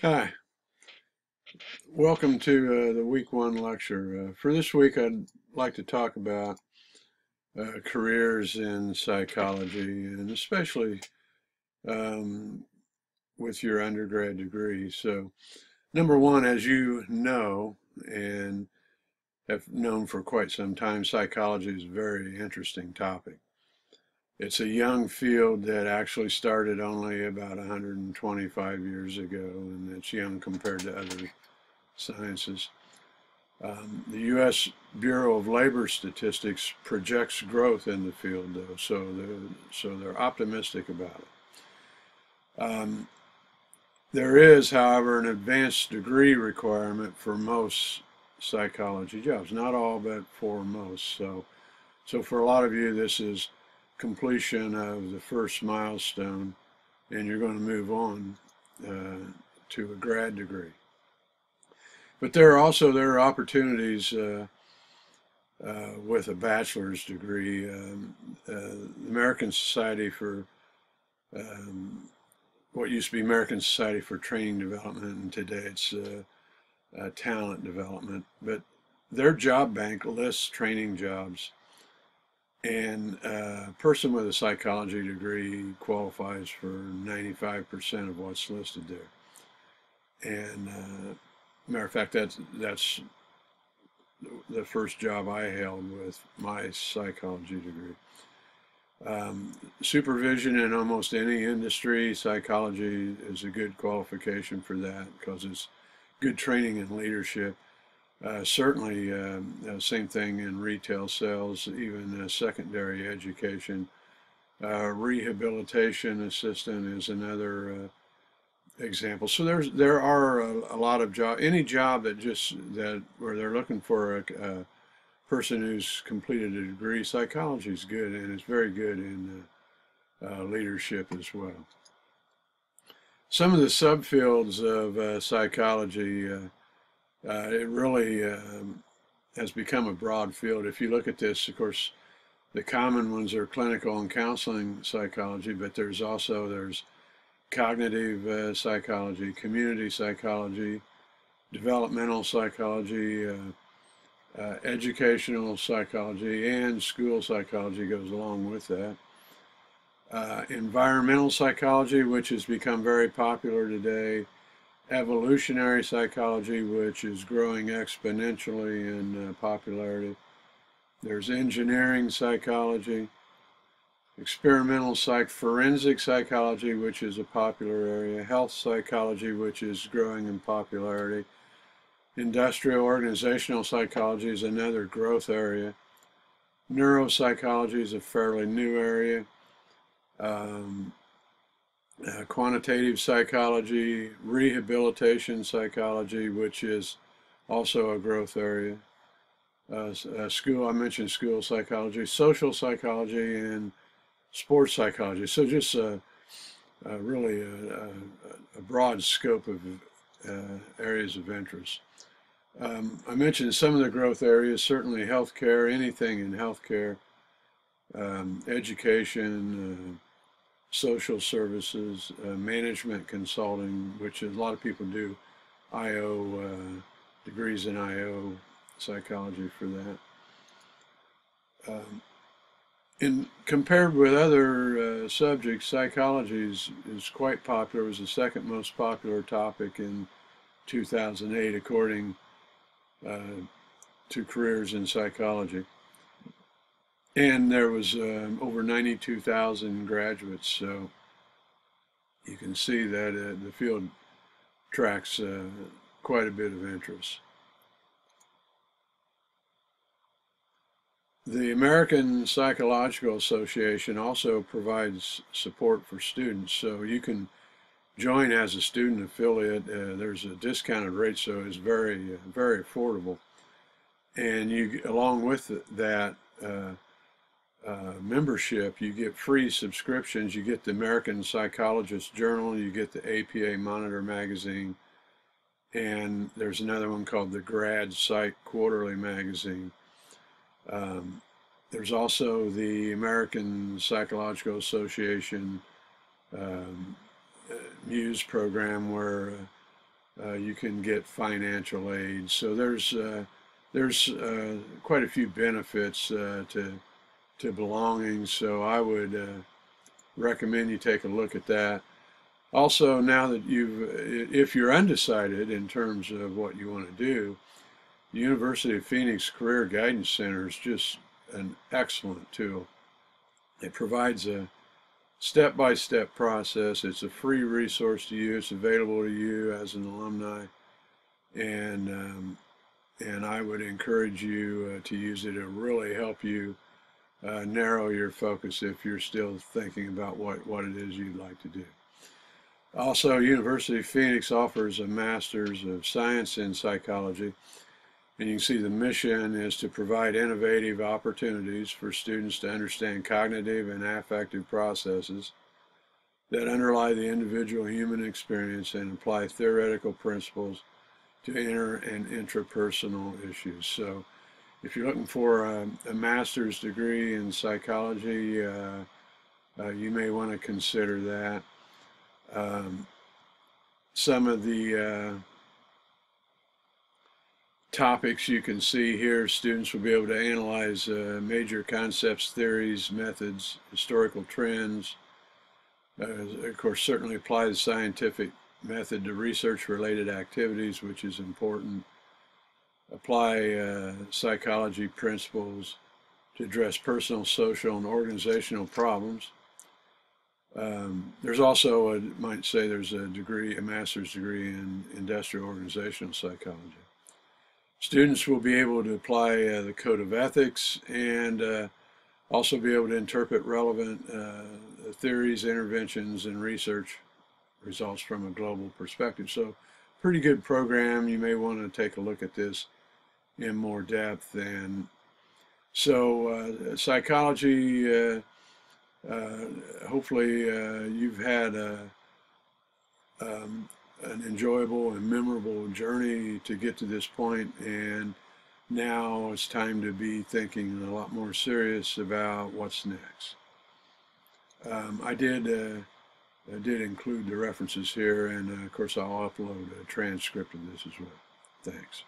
Hi, welcome to the week one lecture. For this week, I'd like to talk about careers in psychology and especially um, with your undergrad degree. So, number one, as you know and have known for quite some time, psychology is a very interesting topic. It's a young field that actually started only about 125 years ago, and it's young compared to other sciences. The U.S. Bureau of Labor Statistics projects growth in the field, though, so they're optimistic about it. There is, however, an advanced degree requirement for most psychology jobs, not all, but for most. So for a lot of you, this is completion of the first milestone, and you're going to move on to a grad degree. But there are opportunities. With a bachelor's degree. The American Society for what used to be American Society for Training Development, and today it's Talent Development. But their job bank lists training jobs, and a person with a psychology degree qualifies for 95% of what's listed there. And matter of fact, that's the first job I held with my psychology degree. Supervision in almost any industry, psychology is a good qualification for that because it's good training in leadership. Certainly, same thing in retail sales, even secondary education. Rehabilitation assistant is another example. So there are a lot of job. Any job that where they're looking for a person who's completed a degree, psychology is good, and it's very good in leadership as well. Some of the subfields of psychology, it really has become a broad field. If you look at this, of course, the common ones are clinical and counseling psychology, but there's cognitive psychology, community psychology, developmental psychology, educational psychology, and school psychology goes along with that. Environmental psychology, which has become very popular today, evolutionary psychology, which is growing exponentially in popularity. There's engineering psychology, experimental forensic psychology, which is a popular area, health psychology, which is growing in popularity. Industrial organizational psychology is another growth area. Neuropsychology is a fairly new area. Um, Quantitative psychology, rehabilitation psychology, which is also a growth area. I mentioned school psychology, social psychology, and sports psychology. So just really a broad scope of areas of interest. I mentioned some of the growth areas, certainly healthcare, anything in healthcare, education, social services, management consulting, which a lot of people do IO, degrees in IO psychology for that. In compared with other subjects, psychology is quite popular. It was the second most popular topic in 2008, according uh, to careers in psychology. And there was over 92,000 graduates, so you can see that the field tracks quite a bit of interest. The American Psychological Association also provides support for students, so you can join as a student affiliate. There's a discounted rate, so it's very affordable. And along with that membership, you get free subscriptions. You get the American Psychologist Journal, you get the APA Monitor magazine, and there's another one called the Grad Psych Quarterly magazine. Um, there's also the American Psychological Association um, Muse program where you can get financial aid. So there's quite a few benefits to belonging. So I would recommend you take a look at that. Also, now that if you're undecided in terms of what you want to do, the University of Phoenix Career Guidance Center is just an excellent tool. It provides a step-by-step process. It's a free resource to you. It's available to you as an alumni, and I would encourage you to use it. It'll really help you narrow your focus if you're still thinking about what it is you'd like to do. Also, University of Phoenix offers a Master's of Science in Psychology, and you can see the mission is to provide innovative opportunities for students to understand cognitive and affective processes that underlie the individual human experience and apply theoretical principles to inter and intrapersonal issues. So if you're looking for a master's degree in psychology, you may want to consider that. Some of the topics you can see here, students will be able to analyze major concepts, theories, methods, historical trends. Of course, certainly apply the scientific method to research-related activities, which is important. Apply psychology principles to address personal, social, and organizational problems. There's also, might say, there's a master's degree in industrial organizational psychology. Students will be able to apply the code of ethics and also be able to interpret relevant theories, interventions, and research results from a global perspective. So, pretty good program. You may want to take a look at this in more depth. And so, psychology, hopefully you've had an enjoyable and memorable journey to get to this point, and now it's time to be thinking a lot more serious about what's next. I did include the references here, and of course I'll upload a transcript of this as well. Thanks.